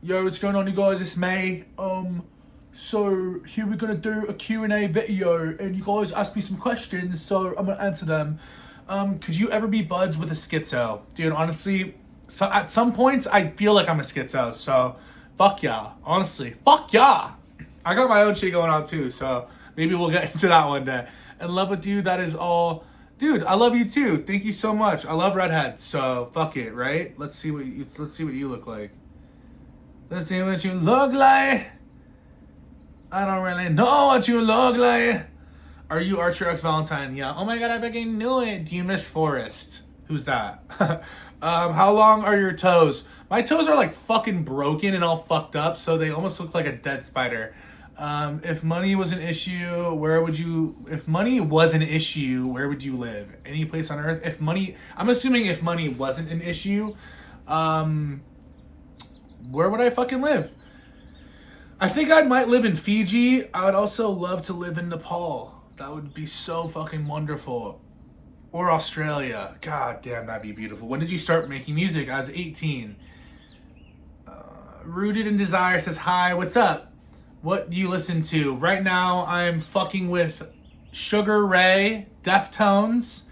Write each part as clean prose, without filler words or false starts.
Yo, what's going on, you guys? It's May. So here we're gonna do a Q&A video, and you guys asked me some questions, so I'm gonna answer them. Could you ever be buds with a schizo? Dude, honestly, so at some points I feel like I'm a schizo, so fuck yeah. Honestly, fuck yeah. I got my own shit going on too, so maybe we'll get into that one day. In love with you, that is all. Dude, I love you too. Thank you so much. I love redheads, so fuck it, right? Let's see what you look like. Let's see what you look like. I don't really know what you look like. Are you Archer X Valentine? Yeah. Oh my god, I fucking knew it. Do you miss Forrest? Who's that? How long are your toes? My toes are like fucking broken and all fucked up, so they almost look like a dead spider. If money was an issue, where would you live? Any place on earth? I'm assuming if money wasn't an issue, where would I fucking live? I think I might live in Fiji. I would also love to live in Nepal. That would be so fucking wonderful. Or Australia. God damn, that'd be beautiful. When did you start making music? I was 18. Rooted in Desire says, hi, what's up? What do you listen to? Right now, I'm fucking with Sugar Ray, Deftones,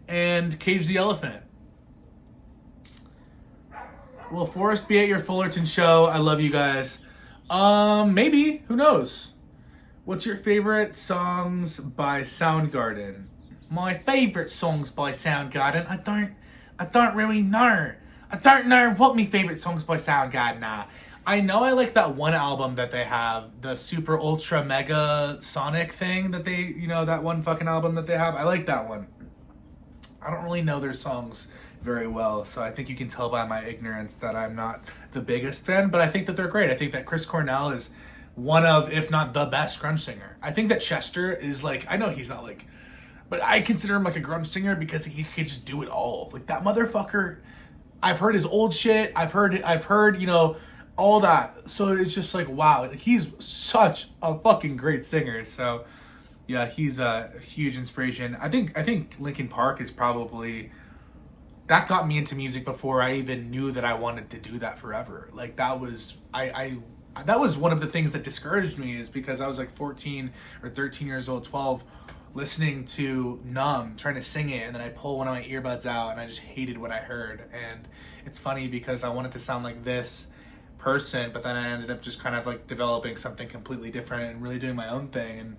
and Cage the Elephant. Will Forrest be at your Fullerton show? I love you guys. Maybe. Who knows? What's your favorite songs by Soundgarden? My favorite songs by Soundgarden? I don't really know. I don't know what my favorite songs by Soundgarden are. I know I like that one album that they have, the Super Ultra Mega Sonic thing that they, that one fucking album that they have. I like that one. I don't really know their songs very well, so I think you can tell by my ignorance that I'm not the biggest fan, but I think that they're great. I think that Chris Cornell is one of, if not the best grunge singer. I think that Chester is like, I know he's not like, but I consider him like a grunge singer because he could just do it all. Like that motherfucker, I've heard his old shit, I've heard, all that. So it's just like, wow, he's such a fucking great singer. So yeah, he's a huge inspiration. I think Linkin Park is probably, that got me into music before I even knew that I wanted to do that forever. Like that was, that was one of the things that discouraged me, is because I was like 14 or 13 years old, 12, listening to Numb, trying to sing it, and then I pull one of my earbuds out and I just hated what I heard. And it's funny because I wanted to sound like this person, but then I ended up just kind of like developing something completely different and really doing my own thing. And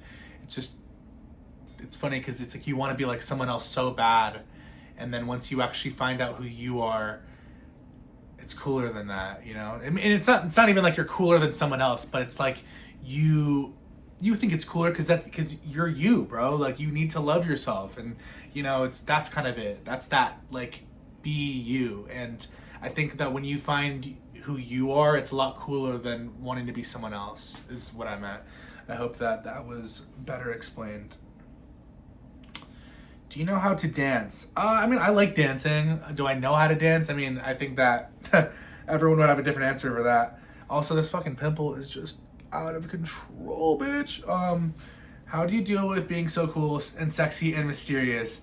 it's funny because it's like you want to be like someone else so bad, and then once you actually find out who you are, it's cooler than that, I mean, it's not even like you're cooler than someone else, but it's like you think it's cooler because you're you, bro. Like you need to love yourself, and that's kind of it. That's that, like, be you. And I think that when you find who you are, it's a lot cooler than wanting to be someone else, is what I meant. I hope that was better explained. Do you know how to dance? I mean, I like dancing. Do I know how to dance? I mean, I think that everyone would have a different answer for that. Also, this fucking pimple is just out of control, bitch. How do you deal with being so cool and sexy and mysterious?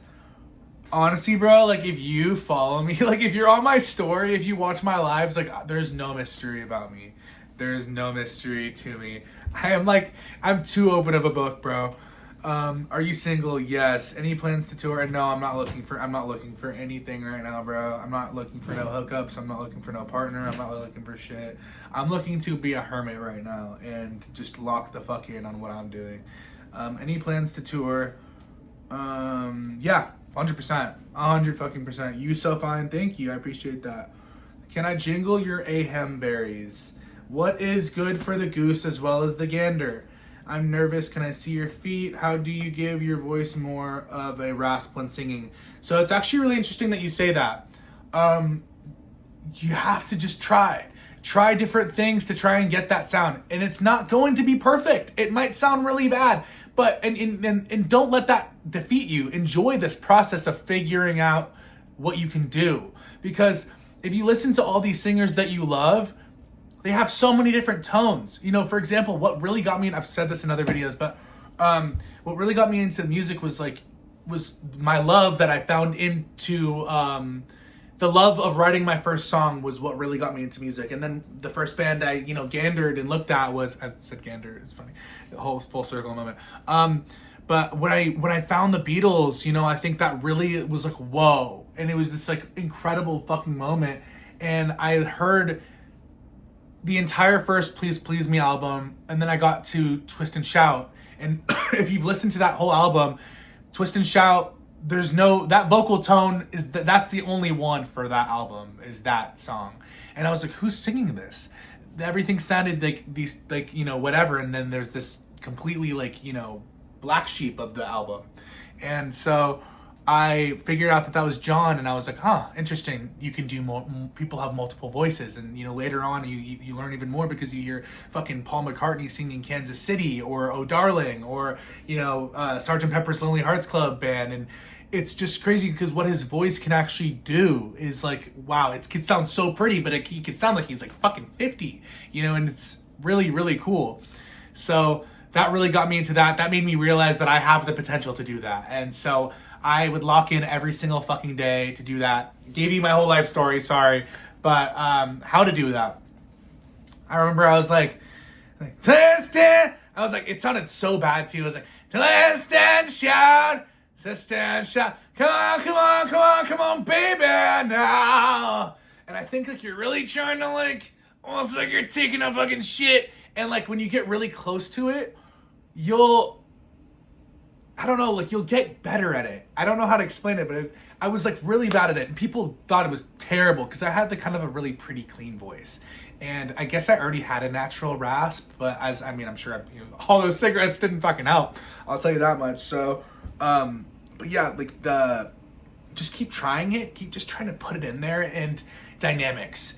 Honestly, bro, like, if you follow me, like, if you're on my story, if you watch my lives, like, there's no mystery about me. There's no mystery to me. I'm too open of a book, bro. Are you single? Yes. Any plans to tour? No, I'm not looking for anything right now, bro. I'm not looking for no hookups. I'm not looking for no partner. I'm not looking for shit. I'm looking to be a hermit right now and just lock the fuck in on what I'm doing. Any plans to tour? Yeah, 100%. 100%. You so fine. Thank you. I appreciate that. Can I jingle your ahem berries? What is good for the goose as well as the gander? I'm nervous. Can I see your feet? How do you give your voice more of a rasp when singing? So it's actually really interesting that you say that. You have to just try different things to try and get that sound. And it's not going to be perfect. It might sound really bad, but and don't let that defeat you. Enjoy this process of figuring out what you can do. Because if you listen to all these singers that you love, they have so many different tones. For example, what really got me, and I've said this in other videos, but what really got me into music was my love that I found into the love of writing my first song was what really got me into music. And then the first band I, gandered and looked at was, I said gander, it's funny, the whole full circle moment. But when I found the Beatles, I think that really was like, whoa. And it was this like incredible fucking moment. And I heard the entire first Please Please Me album, and then I got to Twist and Shout. And if you've listened to that whole album, Twist and Shout, that vocal tone that's the only one for that album, is that song. And I was like, who's singing this? Everything sounded like these, like, whatever. And then there's this completely like, black sheep of the album. And so I figured out that was John, and I was like, huh, interesting. You can do more, people have multiple voices. And, later on you learn even more because you hear fucking Paul McCartney singing Kansas City, or Oh Darling, or, Sgt. Pepper's Lonely Hearts Club Band. And it's just crazy because what his voice can actually do is like, wow, it could sound so pretty, but he could sound like he's like fucking 50, and it's really, really cool. So that really got me into that. That made me realize that I have the potential to do that. And so I would lock in every single fucking day to do that. Gave you my whole life story, sorry. But how to do that. I remember I was like, twist it. I was like, it sounded so bad too. I was like, twist and shout, twist and shout. Come on, come on, come on, come on, baby, now. And I think like you're really trying to like, almost like you're taking a fucking shit. And like when you get really close to it, you'll get better at it. I don't know how to explain it, but I was like really bad at it, and people thought it was terrible because I had the kind of a really pretty clean voice. And I guess I already had a natural rasp, but I'm sure all those cigarettes didn't fucking help. I'll tell you that much. So, but yeah, like just keep trying it. Keep just trying to put it in there. And dynamics.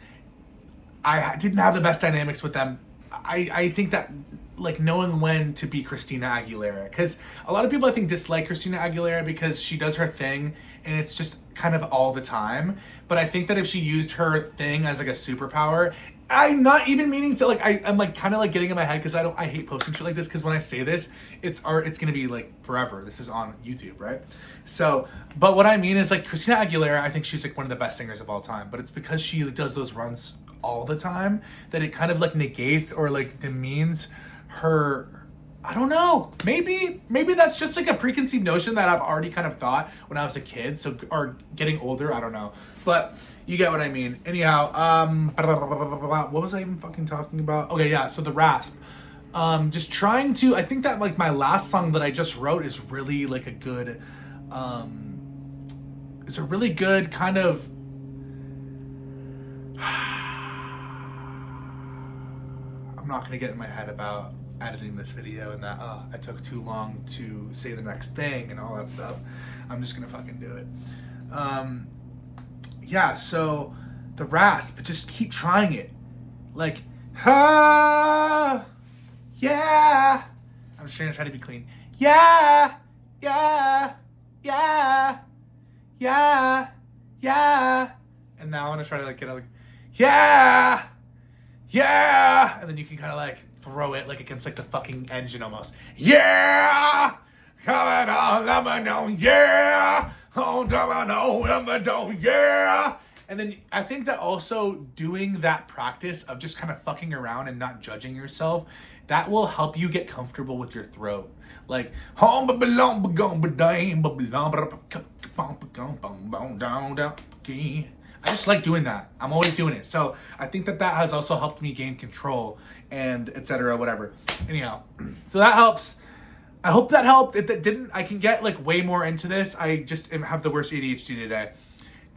I didn't have the best dynamics with them. I think that like knowing when to be Christina Aguilera, because a lot of people I think dislike Christina Aguilera because she does her thing and it's just kind of all the time. But I think that if she used her thing as like a superpower, I'm not even meaning to like, I'm like kind of like getting in my head because I hate posting shit like this, because when I say this, it's gonna be like forever. This is on YouTube, right? So, but what I mean is like Christina Aguilera, I think she's like one of the best singers of all time, but it's because she does those runs all the time that it kind of like negates or like demeans her. I don't know, maybe that's just like a preconceived notion that I've already kind of thought when I was a kid, or getting older, I don't know, but you get what I mean. Anyhow, what was I even fucking talking about? Okay, yeah, so the rasp. Just trying to, I think that like my last song that I just wrote is really like a good kind of I'm not gonna get in my head about editing this video and that I took too long to say the next thing and all that stuff. I'm just gonna fucking do it. Yeah, so the rasp, just keep trying it. Like, yeah. I'm just gonna try to be clean. Yeah. And now I wanna try to like get like, yeah. And then you can kind of like throw it like against like the fucking engine almost. Yeah! Coming on, domino, yeah! Oh, domino, yeah! And then I think that also doing that practice of just kind of fucking around and not judging yourself, that will help you get comfortable with your throat. Like, I just like doing that. I'm always doing it. So I think that has also helped me gain control and etc. whatever. Anyhow, so that helps. I hope that helped. If that didn't, I can get like way more into this. I just have the worst ADHD today.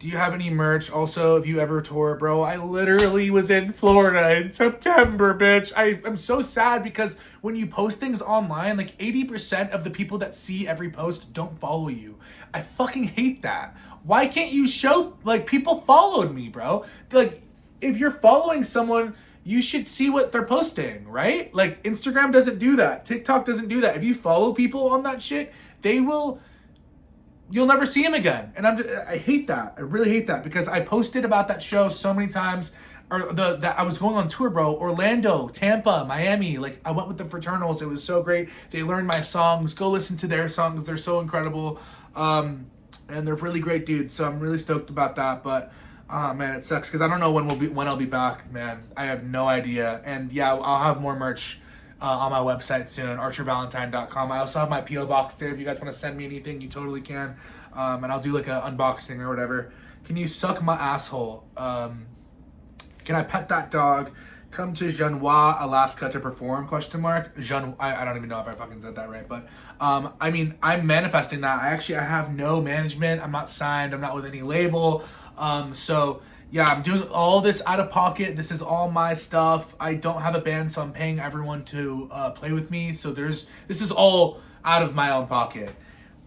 Do you have any merch? Also, if you ever tour, bro, I literally was in Florida in September, bitch. I'm so sad because when you post things online, like 80% of the people that see every post don't follow you. I fucking hate that. Why can't you show, like, people followed me, bro? Like, if you're following someone, you should see what they're posting, right? Like, Instagram doesn't do that. TikTok doesn't do that. If you follow people on that shit, you'll never see him again. And I hate that. I really hate that because I posted about that show so many times. Or that I was going on tour, bro. Orlando, Tampa, Miami. Like, I went with the Fraternals. It was so great. They learned my songs. Go listen to their songs. They're so incredible. And they're really great dudes. So I'm really stoked about that. But Oh man, it sucks because I don't know when I'll be back, man. I have no idea. And yeah, I'll have more merch on my website soon, archervalentine.com. I also have my PO box there. If you guys want to send me anything, you totally can. And I'll do like an unboxing or whatever. Can you suck my asshole? Can I pet that dog? Come to Genoa, Alaska to perform? I don't even know if I fucking said that right, but I mean, I'm manifesting that. I have no management. I'm not signed. I'm not with any label. So yeah, I'm doing all this out of pocket. This is all my stuff. I don't have a band, so I'm paying everyone to play with me. So this is all out of my own pocket.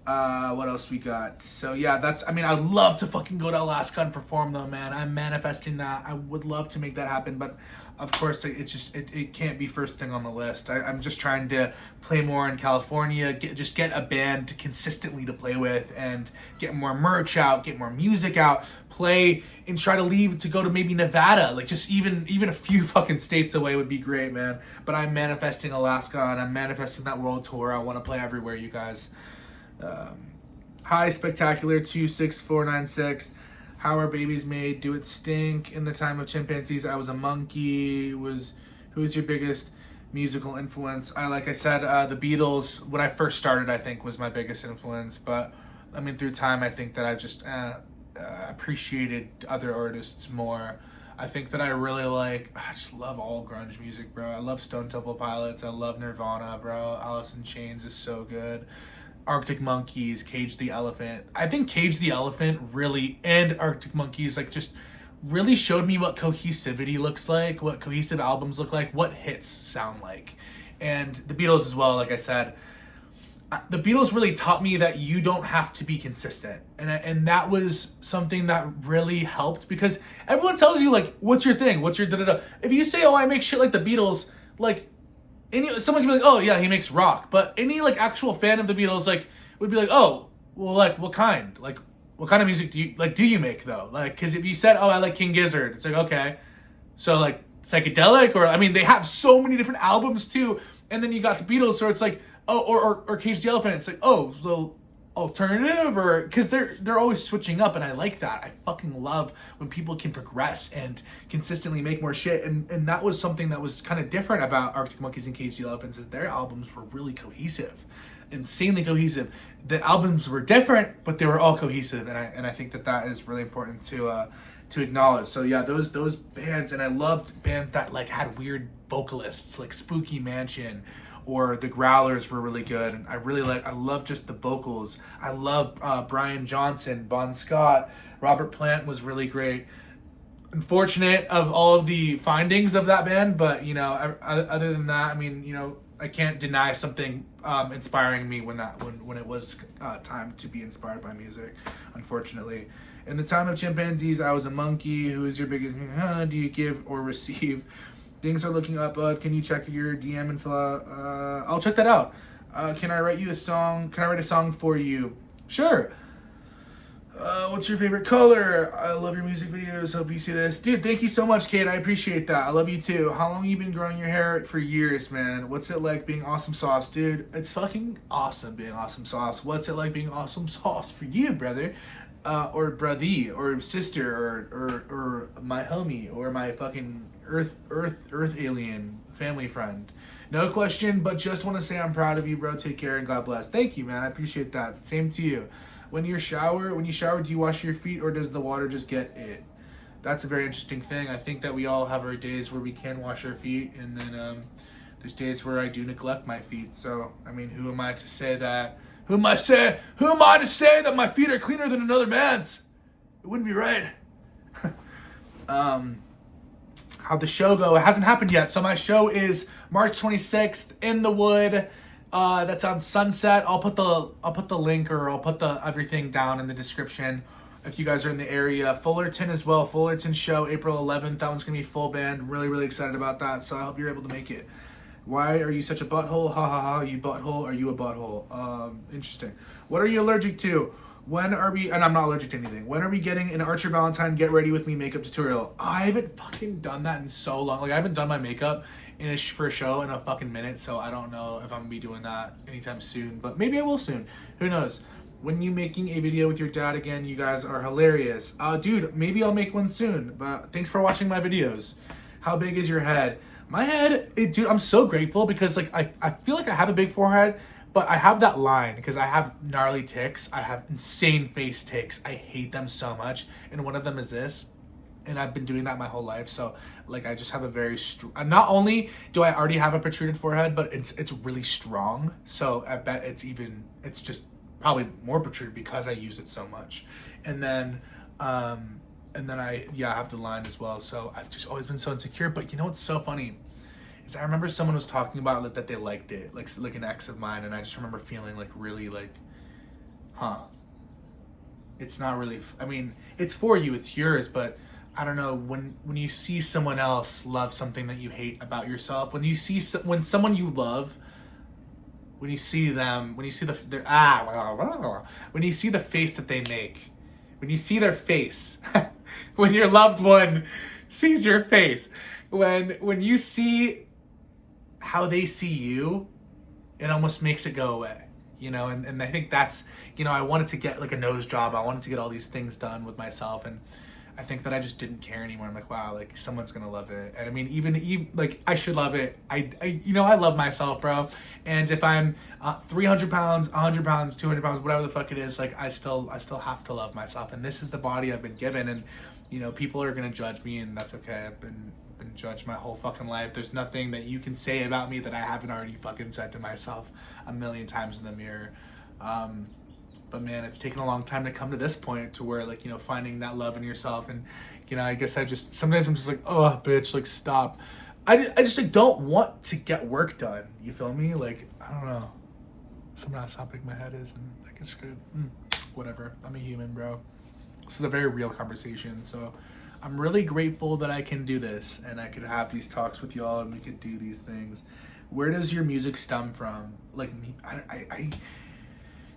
What else we got? So yeah, I'd love to fucking go to Alaska and perform though, man. I'm manifesting that. I would love to make that happen, but of course it can't be first thing on the list. I'm just trying to play more in California, get a band to consistently to play with and get more merch out, get more music out, play and try to leave to go to maybe Nevada. Like just even a few fucking states away would be great, man. But I'm manifesting Alaska and I'm manifesting that world tour. I want to play everywhere, you guys. Hi, Spectacular 26496. How are babies made? Do it stink? In the time of chimpanzees, I was a monkey. Who's your biggest musical influence? Like I said, the Beatles. When I first started, I think was my biggest influence. But I mean, through time, I think that I just appreciated other artists more. I think that I just love all grunge music, bro. I love Stone Temple Pilots. I love Nirvana, bro. Alice in Chains is so good. Arctic Monkeys, Cage the Elephant. I think Cage the Elephant really, and Arctic Monkeys, like just really showed me what cohesivity looks like, what cohesive albums look like, what hits sound like. And the Beatles as well, like I said. The Beatles really taught me that you don't have to be consistent. And that was something that really helped because everyone tells you, like, what's your thing? What's your da-da-da? If you say, oh, I make shit like the Beatles, like, someone can be like, oh yeah, he makes rock, but any like actual fan of the Beatles like would be like, oh, well, like what kind of music do you make though? Like, because if you said, oh, I like King Gizzard, it's like, okay, so like psychedelic, or I mean, they have so many different albums too, and then you got the Beatles, so it's like, oh, or Cage the Elephant, it's like, oh, so alternative, or because they're always switching up, and I like that. I fucking love when people can progress and consistently make more shit, and that was something that was kind of different about Arctic Monkeys and Cage the Elephants, is their albums were really cohesive, insanely cohesive. The albums were different, but they were all cohesive, and I think that is really important to acknowledge. So yeah, those bands, and I loved bands that like had weird vocalists, like Spooky Mansion or the Growlers were really good, and I love just the vocals. I love Brian Johnson, Bon Scott, Robert Plant was really great. Unfortunate of all of the findings of that band, but you know, other than that, I mean, you know, I can't deny something inspiring me when it was time to be inspired by music. Unfortunately, in the time of chimpanzees, I was a monkey. Who is your biggest? Do you give or receive? Things are looking up, bud. Can you check your DM and fill out? I'll check that out. Can I write you a song? Can I write a song for you? Sure. What's your favorite color? I love your music videos. Hope you see this. Dude, thank you so much, Kate. I appreciate that. I love you too. How long have you been growing your hair? For years, man. What's it like being awesome sauce? Dude, it's fucking awesome being awesome sauce. What's it like being awesome sauce for you, brother? Or brothy, or sister, or my homie, or my fucking earth alien family friend. No question, but just want to say I'm proud of you, bro. Take care and God bless. Thank you, man. I appreciate that. Same to you. When you shower, do you wash your feet, or does the water just get it? That's a very interesting thing. I think that we all have our days where we can wash our feet, and then there's days where I do neglect my feet. So, I mean, who am I to say that? Who am I to say that my feet are cleaner than another man's? It wouldn't be right. How'd the show go? It hasn't happened yet. So my show is March 26th in the Wood. That's on Sunset. I'll put the link, or I'll put the everything down in the description if you guys are in the area. Fullerton as well. Fullerton show April 11th. That one's gonna be full band. Really, really excited about that. So I hope you're able to make it. Why are you such a butthole? Ha ha ha, you butthole. Are you a butthole? Interesting. What are you allergic to? When are we, and I'm not allergic to anything, when are we getting an Archer Valentine Get Ready With Me makeup tutorial? I haven't fucking done that in so long. Like, I haven't done my makeup for a show in a fucking minute, so I don't know if I'm gonna be doing that anytime soon, but maybe I will soon. Who knows? When you making a video with your dad again? You guys are hilarious. Dude, maybe I'll make one soon. But thanks for watching my videos. How big is your head? My head, dude, I'm so grateful because like I feel like I have a big forehead, but I have that line because I have gnarly tics. I have insane face tics. I hate them so much. And one of them is this. And I've been doing that my whole life. So like I just have a very not only do I already have a protruded forehead, but it's really strong. So I bet it's just probably more protruded because I use it so much. And then I have the line as well. So I've just always been so insecure. But you know what's so funny is I remember someone was talking about that they liked it, like an ex of mine, and I just remember feeling like really like, it's not really. I mean, it's for you, it's yours, but I don't know, when you see someone else love something that you hate about yourself, when someone you love, when you see them, when you see when you see the face that they make, when you see their face, when your loved one sees your face, when you see how they see you, it almost makes it go away, you know. And I think that's, you know, I wanted to get like a nose job, I wanted to get all these things done with myself, and I think that I just didn't care anymore. I'm like, wow, like someone's gonna love it. And I mean, even like I should love it. I I love myself, bro. And if I'm 300 pounds, 100 pounds, 200 pounds, whatever the fuck it is, like I still have to love myself. And this is the body I've been given. And you know, people are gonna judge me, and that's okay. I've been judged my whole fucking life. There's nothing that you can say about me that I haven't already fucking said to myself a million times in the mirror. But man, it's taken a long time to come to this point to where, like, you know, finding that love in yourself. And, you know, I guess sometimes I'm just like, oh, bitch, like, stop. I just like don't want to get work done. You feel me? Like, I don't know. Sometimes how big my head is, and like it's good. Whatever. I'm a human, bro. This is a very real conversation. So I'm really grateful that I can do this and I could have these talks with y'all and we could do these things. Where does your music stem from? Like, I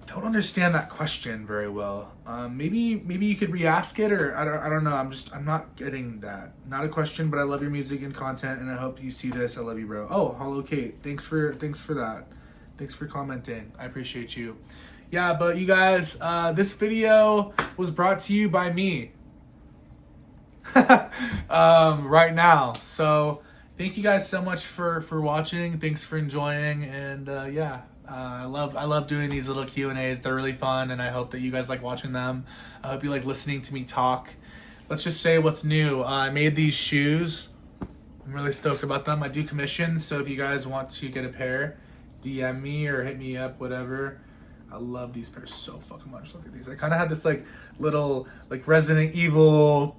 don't understand that question very well. Maybe you could re-ask it, or I don't know. I'm not getting that. Not a question, but I love your music and content, and I hope you see this. I love you, bro. Oh, Hollow Kate, thanks for that. Thanks for commenting. I appreciate you. Yeah, but you guys, this video was brought to you by me. Right now. So thank you guys so much for watching. Thanks for enjoying, and yeah. I love doing these little Q&As. They're really fun, and I hope that you guys like watching them. I hope you like listening to me talk. Let's just say what's new. I made these shoes. I'm really stoked about them. I do commissions, so if you guys want to get a pair, DM me or hit me up, whatever. I love these pairs so fucking much. Look at these. I kind of had this like little like Resident Evil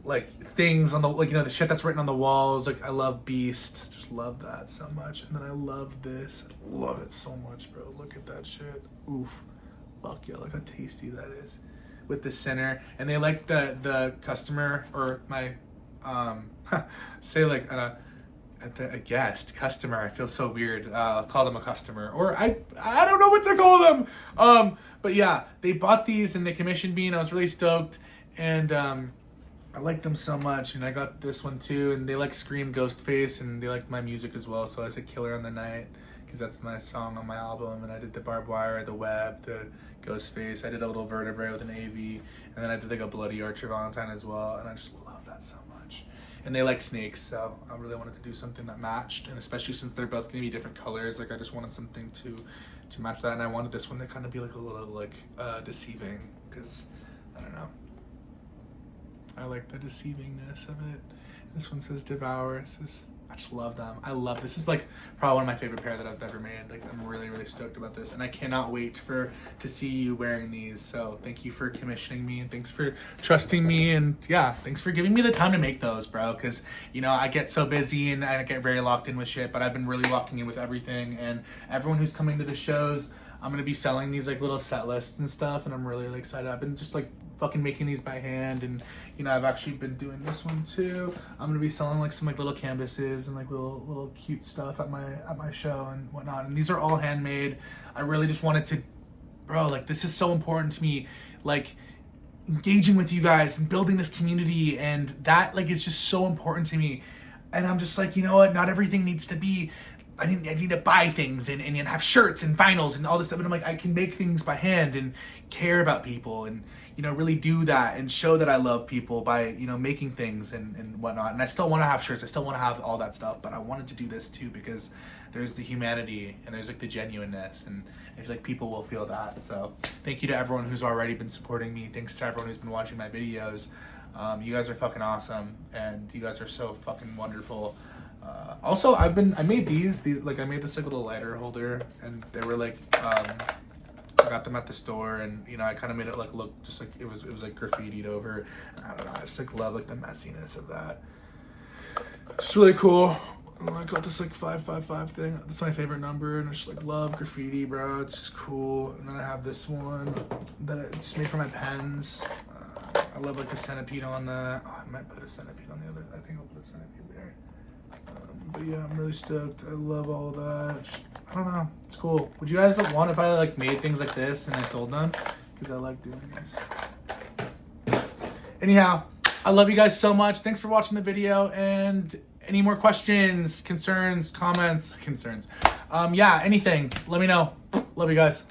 like things on the, like, you know, the shit that's written on the walls. Like, I love Beast, just love that so much. And then I love this, love it so much, bro. Look at that shit. Oof, fuck yeah, look how tasty that is with the center. And they like the customer, or my say like a guest customer. I feel so weird. I'll call them a customer, or I don't know what to call them. But yeah, they bought these and they commissioned me, and I was really stoked. And I like them so much, and I got this one too, and they like Scream Ghostface, and they like my music as well, so I said Killer on the Night, because that's my song on my album. And I did the barbed wire, the web, the Ghostface, I did a little vertebrae with an AV, and then I did like a Bloody Archer Valentine as well, and I just love that so much. And they like snakes, so I really wanted to do something that matched, and especially since they're both gonna be different colors, like I just wanted something to match that, and I wanted this one to kind of be like a little like deceiving, because I don't know, I like the deceivingness of it. This one says Devour. I just love them. This is like probably one of my favorite pair that I've ever made. Like, I'm really, really stoked about this, and I cannot wait to see you wearing these. So thank you for commissioning me, and thanks for trusting me, and yeah, thanks for giving me the time to make those, bro. Because, you know, I get so busy and I get very locked in with shit, but I've been really locking in with everything. And everyone who's coming to the shows, I'm gonna be selling these like little set lists and stuff, and I'm really, really excited. I've been just like fucking making these by hand, and you know, I've actually been doing this one too. I'm gonna be selling like some like little canvases and like little cute stuff at my show and whatnot. And these are all handmade. I really just wanted to, bro, like, this is so important to me, like engaging with you guys and building this community, and that like is just so important to me. And I'm just like, you know what, not everything needs to be I need to buy things and have shirts and vinyls and all this stuff. And I'm like, I can make things by hand and care about people and, you know, really do that and show that I love people by, you know, making things and whatnot. And I still want to have shirts. I still want to have all that stuff, but I wanted to do this too because there's the humanity and there's like the genuineness, and I feel like people will feel that. So thank you to everyone who's already been supporting me. Thanks to everyone who's been watching my videos. You guys are fucking awesome, and you guys are so fucking wonderful. Also, I made these like I made this like little lighter holder, and they were like I got them at the store, and you know I kind of made it like look just like it was like graffitied over. I don't know, I just like love like the messiness of that. It's just really cool. And I got this like 555 thing. That's my favorite number, and I just like love graffiti, bro. It's just cool. And then I have this one that it's made for my pens. I love like the centipede on that. Oh, I might put a centipede on the other. I think I'll put a centipede there. But yeah, I'm really stoked. I love all of that. Just, I don't know. It's cool. Would you guys want if I like made things like this and I sold them? Because I like doing these. Anyhow, I love you guys so much. Thanks for watching the video. And any more questions, concerns, comments, yeah, anything, let me know. Love you guys.